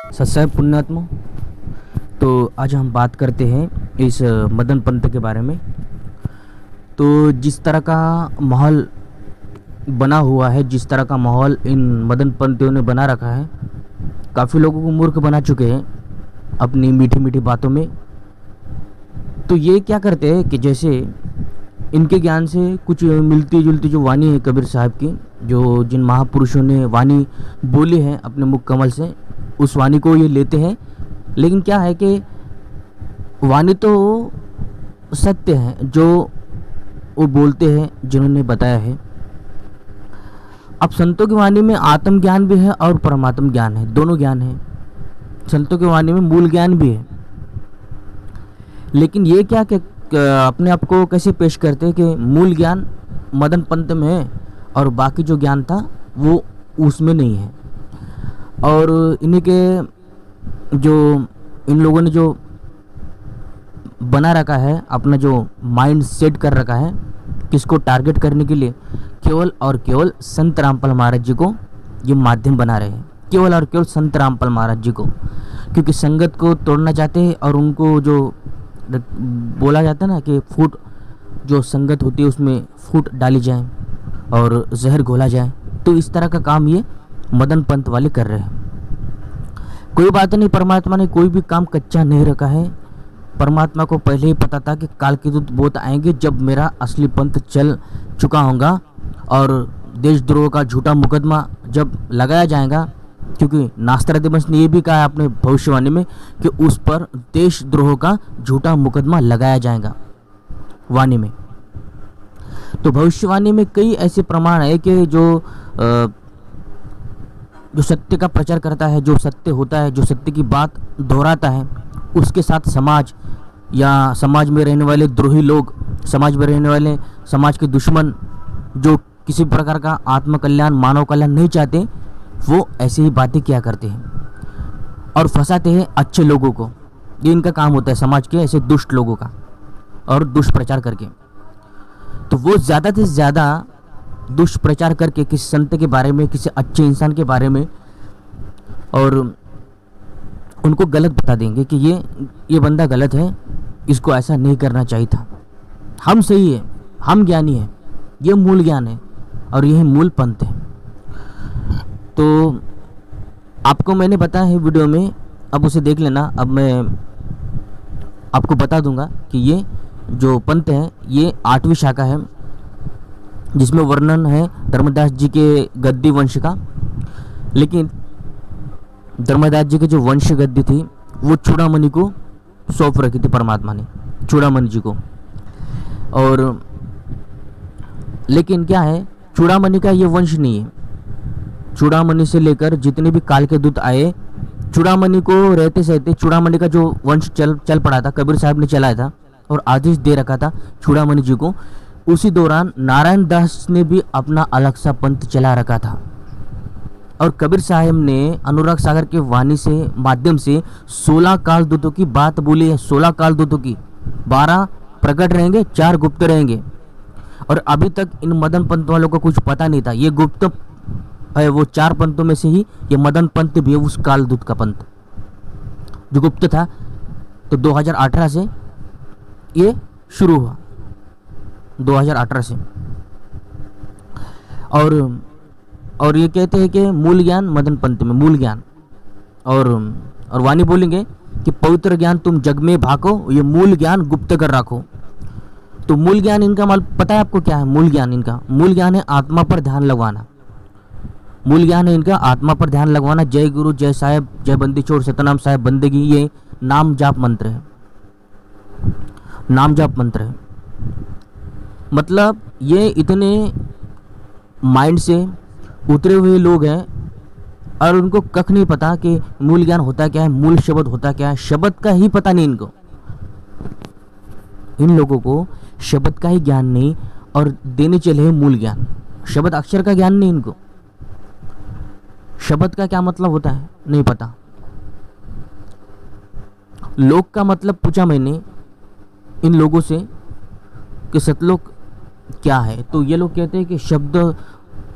सत्साई पुण्यात्मा। तो आज हम बात करते हैं इस मदन पंत के बारे में। तो जिस तरह का माहौल बना हुआ है, जिस तरह का माहौल इन मदन पंतियों ने बना रखा है, काफ़ी लोगों को मूर्ख बना चुके हैं अपनी मीठी मीठी बातों में। तो ये क्या करते हैं कि जैसे इनके ज्ञान से कुछ मिलती जुलती जो वाणी है कबीर साहब की, जो जिन महापुरुषों ने वाणी बोली है अपने मुख कमल से, उस वाणी को ये लेते हैं। लेकिन क्या है कि वाणी तो सत्य है जो वो बोलते हैं, जिन्होंने बताया है। अब संतों की वाणी में आत्म ज्ञान भी है और परमात्म ज्ञान है, दोनों ज्ञान है। संतों की वाणी में मूल ज्ञान भी है। लेकिन ये क्या कि अपने आप को कैसे पेश करते हैं कि मूल ज्ञान मदन पंत में है और बाकी जो ज्ञान था वो उसमें नहीं है। और इन्हीं के जो इन लोगों ने जो बना रखा है, अपना जो माइंड सेट कर रखा है, किसको टारगेट करने के लिए, केवल और केवल संत रामपाल महाराज जी को ये माध्यम बना रहे हैं, केवल और केवल संत रामपाल महाराज जी को। क्योंकि संगत को तोड़ना चाहते हैं और उनको जो बोला जाता है ना कि फूट जो संगत होती है उसमें फूट डाली जाए और जहर घोला जाए, तो इस तरह का काम ये मदन पंत वाले कर रहे हैं। कोई बात नहीं, परमात्मा ने कोई भी काम कच्चा नहीं रखा है। परमात्मा को पहले ही पता था कि काल के दूत बहुत आएंगे जब मेरा असली पंथ चल चुका होगा और देशद्रोह का झूठा मुकदमा जब लगाया जाएगा। क्योंकि नास्त्रादिमस ने यह भी कहा है अपने भविष्यवाणी में कि उस पर देशद्रोह का झूठा मुकदमा लगाया जाएगा वाणी में। तो भविष्यवाणी में कई ऐसे प्रमाण है कि जो सत्य का प्रचार करता है, जो सत्य होता है, जो सत्य की बात दोहराता है, उसके साथ समाज या समाज में रहने वाले द्रोही लोग, समाज में रहने वाले समाज के दुश्मन जो किसी प्रकार का आत्मकल्याण मानव कल्याण नहीं चाहते, वो ऐसी ही बातें किया करते हैं और फंसाते हैं अच्छे लोगों को। ये इनका काम होता है, समाज के ऐसे दुष्ट लोगों का, और दुष्प्रचार करके। तो वो ज़्यादा से ज़्यादा दुष्प्रचार करके किसी संत के बारे में, किसी अच्छे इंसान के बारे में, और उनको गलत बता देंगे कि ये बंदा गलत है, इसको ऐसा नहीं करना चाहिए था, हम सही है, हम ज्ञानी हैं, ये मूल ज्ञान है और यही मूल पंथ है। तो आपको मैंने बताया है वीडियो में, अब उसे देख लेना। अब मैं आपको बता दूंगा कि ये जो पंथ है ये 8वीं शाखा है, जिसमें वर्णन है धर्मदास जी के गद्दी वंश का। लेकिन धर्मदास जी के जो वंश गद्दी थी वो चूड़ामणि को सौंप रखी थी परमात्मा ने, चूड़ामणि जी को। और लेकिन क्या है, चूड़ामणि का ये वंश नहीं है। चूड़ामणि से लेकर जितने भी काल के दूत आए, चूड़ामणि को रहते सहते चूड़ामणि का जो वंश चल पड़ा था, कबीर साहब ने चलाया था और आदेश दे रखा था चूड़ामणि जी को। उसी दौरान नारायण दास ने भी अपना अलग सा पंथ चला रखा था। और कबीर साहब ने अनुराग सागर के वाणी से माध्यम से 16 काल दूतों की बात बोली है। 16 काल दूतों की, 12 प्रकट रहेंगे, 4 गुप्त रहेंगे। और अभी तक इन मदन पंथ वालों को कुछ पता नहीं था, ये गुप्त है। वो 4 पंथों में से ही ये मदन पंथ भी है, उस काल दूत का पंथ जो गुप्त था। तो 2018 से ये शुरू हुआ, 2018 से। और ये कहते हैं कि मूल ज्ञान मदन पंथ में, मूल ज्ञान। और वाणी बोलेंगे कि पवित्र ज्ञान तुम जग में भाको, ये मूल ज्ञान गुप्त कर रखो। तो मूल ज्ञान इनका माल पता है आपको क्या है? मूल ज्ञान इनका, मूल ज्ञान है आत्मा पर ध्यान लगवाना। मूल ज्ञान है इनका आत्मा पर ध्यान लगवाना। जय गुरु, जय साहेब, जय बंदी छोड़, सतनाम साहेब बंदगी, ये नाम जाप मंत्र है, नाम जाप मंत्र है। मतलब ये इतने माइंड से उतरे हुए लोग हैं और उनको कख नहीं पता कि मूल ज्ञान होता क्या है, मूल शब्द होता क्या है। शब्द का ही पता नहीं इनको, इन लोगों को शब्द का ही ज्ञान नहीं, और देने चले मूल ज्ञान। शब्द अक्षर का ज्ञान नहीं इनको, शब्द का क्या मतलब होता है नहीं पता। लोक का मतलब पूछा मैंने इन लोगों से कि सतलोक क्या है, तो ये लोग कहते हैं कि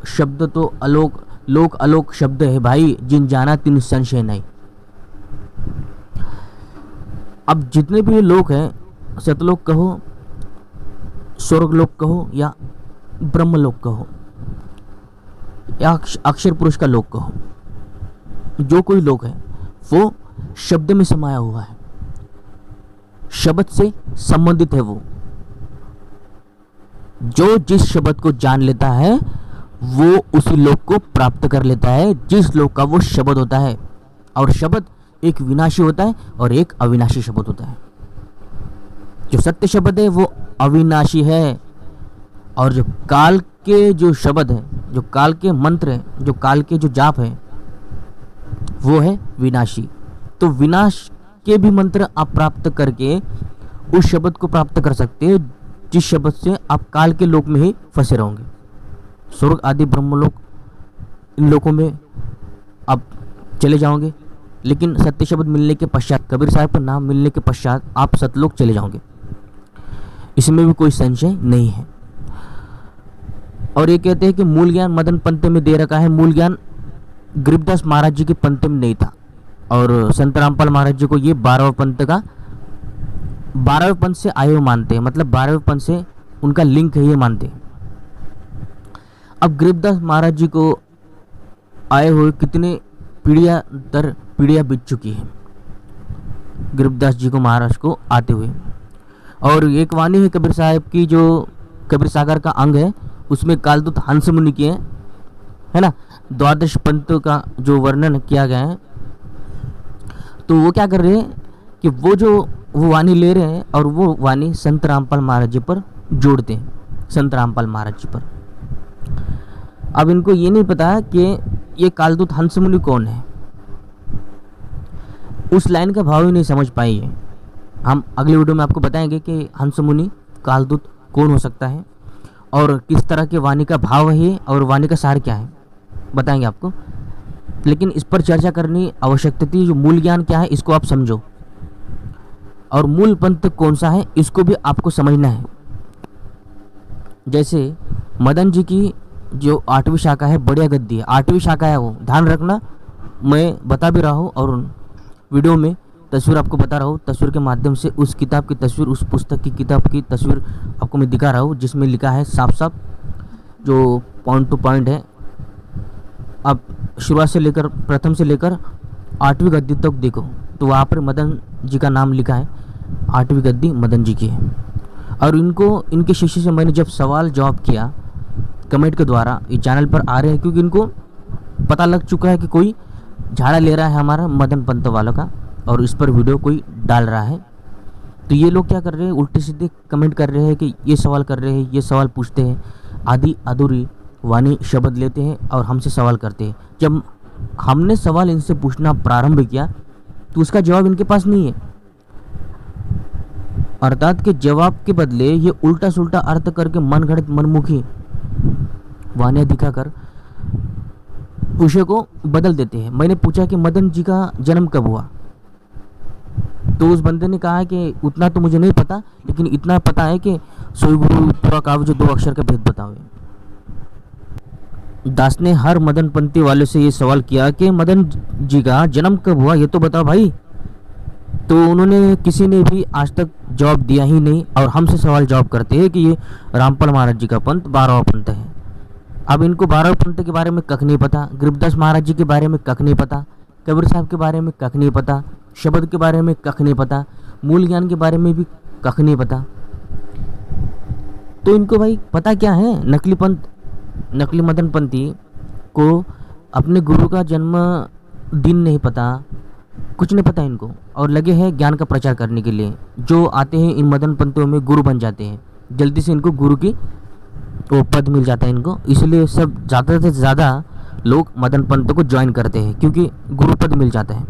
शब्द तो अलोक, लोक अलोक शब्द है भाई, जिन जाना तिन संशय नहीं। अब जितने भी लोग हैं, सतलोक कहो, स्वर्गलोक कहो या ब्रह्मलोक कहो या अक्षर पुरुष का लोक कहो, जो कोई लोक है वो शब्द में समाया हुआ है, शब्द से संबंधित है। वो जो जिस शब्द को जान लेता है वो उसी लोक को प्राप्त कर लेता है जिस लोक का वो शब्द होता है। और शब्द एक विनाशी होता है और एक अविनाशी शब्द होता है। जो सत्य शब्द है वो अविनाशी है, और जो काल के जो शब्द है, जो काल के मंत्र हैं, जो काल के जो जाप है, वो है विनाशी। तो विनाश के भी मंत्र आप प्राप्त करके उस शब्द को प्राप्त कर सकते हैं जिस शब्द से आप काल के लोक में ही फंसे रहोगे। स्वर्ग आदि ब्रह्मलोक, इन लोकों में आप चले जाओगे, लेकिन सत्य शब्द मिलने के पश्चात, कबीर साहब का नाम मिलने के पश्चात आप सतलोक चले जाओगे, इसमें भी कोई संशय नहीं है। और ये कहते हैं कि मूल ज्ञान मदन पंत में दे रखा है, मूल ज्ञान गरीबदास महाराज जी के पंथ में नहीं था। और संत रामपाल महाराज जी को ये 12वें पंथ का 12वें पंथ से आए हुए मानते हैं, मतलब 12वें पंथ से उनका लिंक है ये मानते हैं। अब गरीबदास महाराज जी को आए हुए कितने पीढ़ियाँ दर पीढ़ियाँ बीत चुकी है गरीबदास जी को, महाराज को आते हुए। और एक वाणी है कबीर साहब की जो कबीर सागर का अंग है, उसमें कालदूत हंस मुनि की है ना, द्वादश पंथ का जो वर्णन किया गया है। तो वो क्या कर रहे हैं कि वो वाणी ले रहे हैं और वो वाणी संत रामपाल महाराज जी पर जोड़ते हैं, संत रामपाल महाराज जी पर। अब इनको ये नहीं पता कि ये कालदूत हंस मुनि कौन है, उस लाइन का भाव ही नहीं समझ पाई है। हम अगले वीडियो में आपको बताएंगे कि हंस मुनि कालदूत कौन हो सकता है और किस तरह के वाणी का भाव है और वाणी का सार क्या है, बताएंगे आपको। लेकिन इस पर चर्चा करनी आवश्यकता थी। जो मूल ज्ञान क्या है इसको आप समझो, और मूल पंथ कौन सा है इसको भी आपको समझना है। जैसे मदन जी की जो 8वीं शाखा है, बढ़िया गद्दी है, 8वीं शाखा है, वो ध्यान रखना। मैं बता भी रहा हूँ और वीडियो में तस्वीर आपको बता रहा हूँ, तस्वीर के माध्यम से उस किताब की तस्वीर, उस पुस्तक की किताब की तस्वीर आपको मैं दिखा रहा हूँ, जिसमें लिखा है साफ साफ, जो पॉइंट टू पॉइंट है। आप शुरुआत से लेकर, प्रथम से लेकर 8वीं गद्दी तक देखो, तो वहाँ पर मदन जी का नाम लिखा है, 8वीं गद्दी मदन जी की है। और इनके शिष्य से मैंने जब सवाल जवाब किया कमेंट के द्वारा, ये चैनल पर आ रहे हैं क्योंकि इनको पता लग चुका है कि कोई झाड़ा ले रहा है हमारा मदन पंत वालों का और इस पर वीडियो कोई डाल रहा है। तो ये लोग क्या कर रहे हैं, उल्टे सीधे कमेंट कर रहे हैं कि ये सवाल कर रहे हैं, ये सवाल पूछते हैं, आधी अधूरी वाणी शब्द लेते हैं और हमसे सवाल करते हैं। जब हमने सवाल इनसे पूछना प्रारंभ किया तो उसका जवाब इनके पास नहीं है, अर्थात के जवाब के बदले ये उल्टा सुल्टा अर्थ करके मन घड़त मनमुखी वाणियाँ दिखाकर विषय को बदल देते हैं। मैंने पूछा कि मदन जी का जन्म कब हुआ, तो उस बंदे ने कहा कि उतना तो मुझे नहीं पता, लेकिन इतना पता है कि सोई गुरु पूरा काव्य जो 2 अक्षर का भेद बताओ। दास ने हर मदन पंथी वाले से ये सवाल किया कि मदन जी का जन्म कब हुआ, ये तो बताओ भाई। तो उन्होंने, किसी ने भी आज तक जवाब दिया ही नहीं, और हमसे सवाल जवाब करते हैं कि ये रामपाल महाराज जी का पंथ 12वां पंथ है। अब इनको 12वें पंथ के बारे में कख नहीं पता, गरीबदास महाराज जी के बारे में कख नहीं पता, कबीर साहब के बारे में कख नहीं पता, शब्द के बारे में कख नहीं पता, मूल ज्ञान के बारे में भी कख नहीं पता। तो इनको भाई पता क्या है, नकली पंथ, नकली मदन पंथी को अपने गुरु का जन्म दिन नहीं पता, कुछ नहीं पता इनको, और लगे हैं ज्ञान का प्रचार करने के लिए। जो आते हैं इन मदन पंथों में गुरु बन जाते हैं, जल्दी से इनको गुरु की वो पद मिल जाता है इनको, इसलिए सब ज़्यादा से ज़्यादा लोग मदन पंथ को ज्वाइन करते हैं क्योंकि गुरु पद मिल जाता है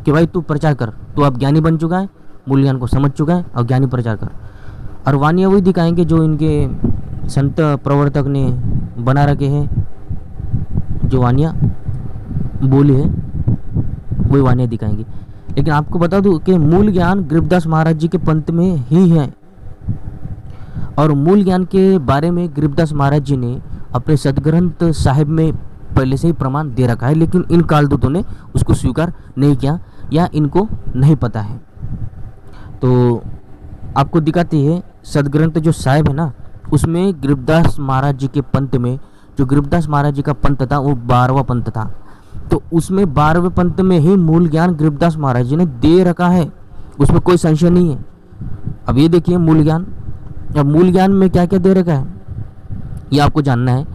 कि भाई तू प्रचार कर, तू अब ज्ञानी बन चुका है, मूल ज्ञान को समझ चुका है, और ज्ञानी प्रचार कर। और वाणियाँ वही दिखाएंगे जो इनके संत प्रवर्तक ने बना रखे हैं, जो वाणियाँ बोली है वही वाणियाँ दिखाएंगे। लेकिन आपको बता दूं कि मूल ज्ञान गरीबदास महाराज जी के पंथ में ही है, और मूल ज्ञान के बारे में गरीबदास महाराज जी ने अपने सदग्रंथ साहिब में पहले से ही प्रमाण दे रखा है, लेकिन इन कालदूतों ने उसको स्वीकार नहीं किया या इनको नहीं पता है। तो आपको दिखाती है सदग्रंथ जो साहिब है ना, उसमें गरीबदास महाराज जी के पंथ में, जो गरीबदास महाराज जी का पंथ था वो 12वां पंथ था, तो उसमें 12वें पंथ में ही मूल ज्ञान गरीबदास महाराज जी ने दे रखा है, उसमें कोई संशय नहीं है। अब ये देखिए मूल ज्ञान, अब मूल ज्ञान में क्या क्या दे रखा है ये आपको जानना है।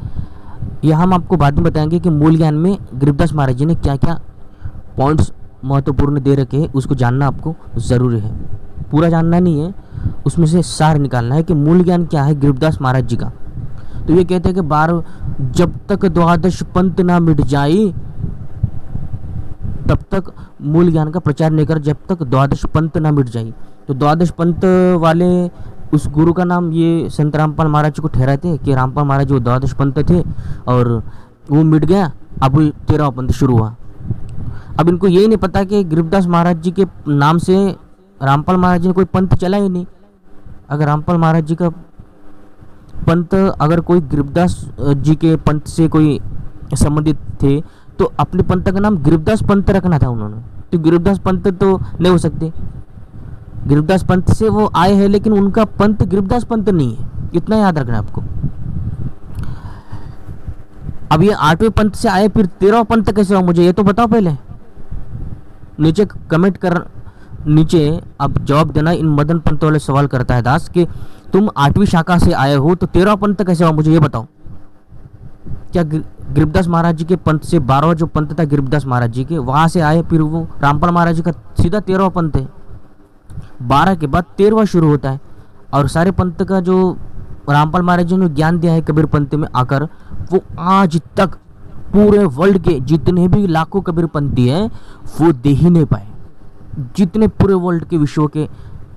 ये हम आपको बाद में बताएंगे कि मूल ज्ञान में गरीबदास महाराज जी ने क्या क्या पॉइंट्स महत्वपूर्ण दे रखे हैं, उसको जानना आपको ज़रूरी है। पूरा जानना नहीं है, उसमें से सार निकालना है कि मूल ज्ञान क्या है गरीबदास महाराज जी का। तो ये कहते हैं कि 12 जब तक द्वादश पंथ ना मिट जाए तब तक मूल ज्ञान का प्रचार नहीं कर, जब तक द्वादश पंथ ना मिट जाए। तो द्वादश पंथ वाले उस गुरु का नाम ये संत रामपाल महाराज जी को ठहराते कि रामपाल महाराज वो द्वादश पंथ थे और वो मिट गया, अब 13वां पंथ शुरू हुआ। अब इनको यही नहीं पता कि गरीबदास महाराज जी के नाम से रामपाल महाराज जी ने कोई पंथ चला ही नहीं। अगर रामपाल महाराज जी का पंथ, अगर कोई गरीबदास जी के पंथ से कोई संबंधित थे तो अपने पंथ का नाम गरीबदास पंथ रखना था उन्होंने। तो गरीबदास पंथ तो नहीं हो सकते, गरीबदास पंथ से वो आए हैं लेकिन उनका पंथ गरीबदास पंथ नहीं है, इतना याद रखना आपको। अब ये 8वें पंथ से आए, फिर 13वां पंथ कैसे हुआ मुझे ये तो बताओ पहले, नीचे कमेंट कर, नीचे अब जवाब देना। इन मदन पंथ वाले सवाल करता है दास कि तुम 8वीं शाखा से आए हो तो 13वां पंथ कैसे हुआ मुझे ये बताओ। क्या गरीबदास महाराज जी के पंथ से 12वां जो पंथ था गरीबदास महाराज जी के, वहां से आए, फिर वो रामपाल महाराज जी का सीधा 13वां पंथ है। 12 के बाद 13वां शुरू होता है। और सारे पंथ का जो रामपाल महाराज जी ने ज्ञान दिया है कबीर पंथ में आकर, वो आज तक पूरे वर्ल्ड के जितने भी लाखों कबीर पंथी हैं वो दे ही नहीं पाए। जितने पूरे वर्ल्ड के विश्व के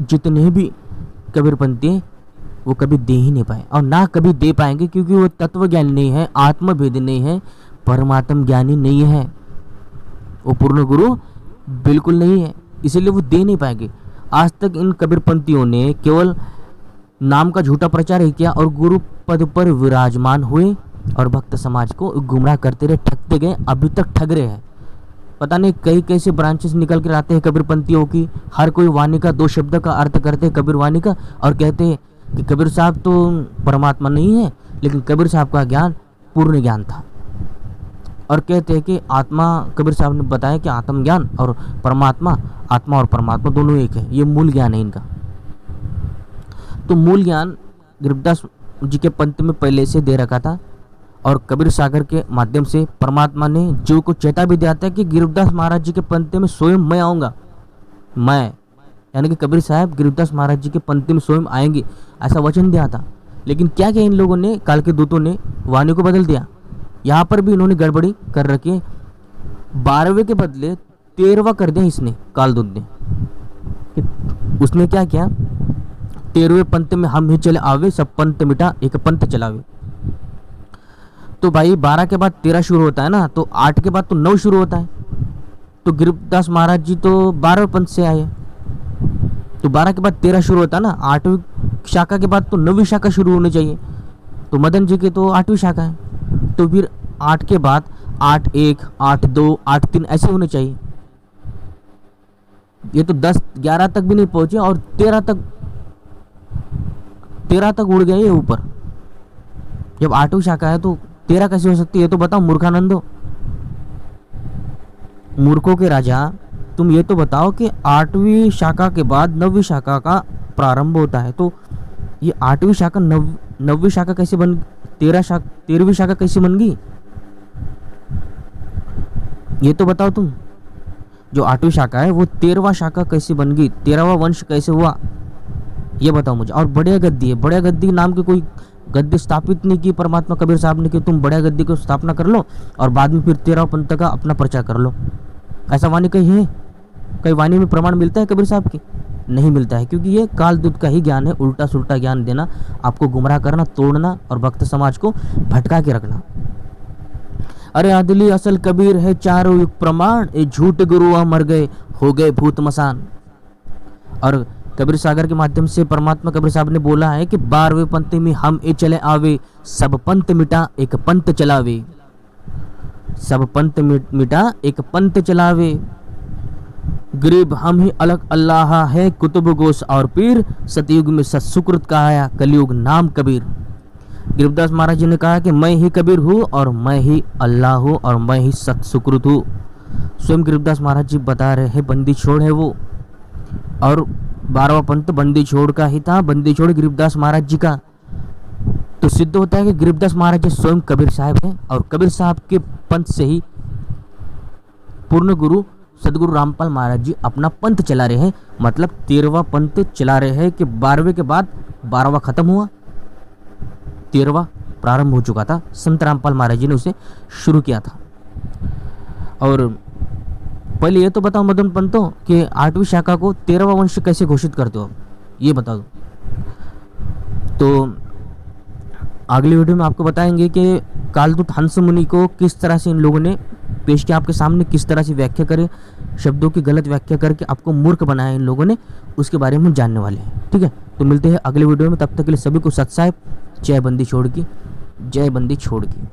जितने भी कबीर पंथी हैं वो कभी दे ही नहीं पाए और ना कभी दे पाएंगे, क्योंकि वो तत्व ज्ञानी नहीं है, आत्मभेद नहीं है, परमात्म ज्ञानी नहीं है, वो पूर्ण गुरु बिल्कुल नहीं है, इसीलिए वो दे नहीं पाएंगे। आज तक इन कबीर पंथियों ने केवल नाम का झूठा प्रचार ही किया और गुरु पद पर विराजमान हुए और भक्त समाज को गुमराह करते रहे, ठगते गए, अभी तक ठग रहे हैं। पता नहीं कई कैसे ब्रांचेस निकल कर आते हैं कबीर पंथियों की। हर कोई वाणी का 2 शब्द का अर्थ करते हैं कबीर वाणी का और कहते हैं कि कबीर साहब तो परमात्मा नहीं है, लेकिन कबीर साहब का ज्ञान पूर्ण ज्ञान था। और कहते हैं कि आत्मा, कबीर साहब ने बताया कि आत्म ज्ञान और परमात्मा, आत्मा और परमात्मा दोनों एक है, ये मूल ज्ञान है इनका। तो मूल ज्ञान गरीबदास जी के पंथ में पहले से दे रखा था और कबीर सागर के माध्यम से परमात्मा ने जीव को चेता भी दिया था कि गरीबदास महाराज जी के पंथ में स्वयं मैं आऊँगा। मैं यानी कि कबीर साहब गरीबदास महाराज जी के पंथ में स्वयं आएंगे, ऐसा वचन दिया था। लेकिन क्या किया इन लोगों ने, काल के दूतों ने वाणी को बदल दिया। यहाँ पर भी इन्होंने गड़बड़ी कर रखी है। 12वें के बदले 13वां कर दिया इसने, कालदूत ने। उसने क्या किया, 13वें पंथ में हम ही चले आवे, सब पंथ मिटा एक पंथ चलावे। तो भाई 12 के बाद 13 शुरू होता है ना, तो 8 के बाद तो 9 शुरू होता है। तो गरीबदास महाराज जी तो 12वें पंथ से आए, तो 12 के बाद 13 शुरू होता है ना, 8वीं शाखा के बाद तो 9वीं शाखा शुरू होनी चाहिए। तो मदन जी के तो 8वीं शाखा है, तो फिर 8 के बाद 8-1, 8-2, 8-3 ऐसे होने चाहिए। ये तो 10-11 तक भी नहीं पहुंचे और 13 तक उड़ गए ये ऊपर। जब 8वीं शाखा है तो 13 कैसे हो सकती है, ये तो बताओ मूर्खानंदो, मूर्खों के राजा। तुम ये तो बताओ कि 8वीं शाखा के बाद 9वीं शाखा का प्रारंभ होता है, तो ये 8वीं शाखा 9वीं शाखा कैसे बन, 13वीं शाखा कैसे बन गई, ये तो बताओ तुम। जो 8वीं शाखा है वो 13वां शाखा कैसे बन गई, 13वां वंश कैसे हुआ, ये बताओ मुझे। और बढ़िया गद्दी है, बढ़िया गद्दी नाम की कोई गद्दी स्थापित नहीं की परमात्मा कबीर साहब ने कि तुम बढ़िया गद्दी को स्थापना कर लो और बाद में फिर 13वां पंथ का अपना प्रचार कर लो। ऐसा वाणी कहीं है, कई वाणी में प्रमाण मिलता है कबीर साहब की? नहीं मिलता है, क्योंकि ये कालदूत का ही ज्ञान है, उल्टा सुल्टा ज्ञान देना, आपको गुमराह करना, तोड़ना और भक्त समाज को भटका के रखना। अरे आदिली असल कबीर है चारों युग प्रमाण, ये झूठ गुरु मर गए हो गए भूत मसान। और कबीर सागर के माध्यम से परमात्मा कबीर साहब ने बोला है कि 12वें पंथ में हम ए चले आवे, सब पंथ मिटा एक पंथ चलावे, सब पंथ मिटा एक पंथ चलावे। गरीब हम ही अलग अल्लाह है, कुतुब गोश और पीर, सतयुग में सत्सुकृत कहाया, कलयुग नाम कबीर। गरीबदास महाराज जी ने कहा कि मैं ही कबीर हूँ और मैं ही अल्लाह हूँ और मैं ही सत्सुकृत हूँ। स्वयं गरीबदास महाराज जी बता रहे हैं, बंदी छोड़ है वो, और 12वां पंथ बंदी छोड़ का ही था, बंदी छोड़ गरीबदास महाराज जी का। तो सिद्ध होता है कि गरीबदास महाराज जी स्वयं कबीर साहब हैं और कबीर साहब के पंथ से ही पूर्ण गुरु सदगुरु रामपाल महाराज जी अपना पंथ चला रहे हैं। मतलब 13वां पंथ चला रहे हैं कि 12वें के बाद 12वां खत्म हुआ, 13वां प्रारंभ हो चुका था। संत रामपाल महाराज जी ने उसे शुरू किया था। और पहले ये तो बताओ मदन पंतो कि 8वीं शाखा को 13वां वंश कैसे घोषित करते हो, ये बता दो। तो अगली वीडियो में आपको बताएंगे कि कालदूत हंस मुनि को किस तरह से इन लोगों ने पेश किया, आपके सामने किस तरह से व्याख्या करे, शब्दों की गलत व्याख्या करके आपको मूर्ख बनाया इन लोगों ने, उसके बारे में जानने वाले हैं। ठीक है, तो मिलते हैं अगले वीडियो में, तब तक के लिए सभी को सत साहिब, जय बंदी छोड़ की, जय बंदी छोड़ की।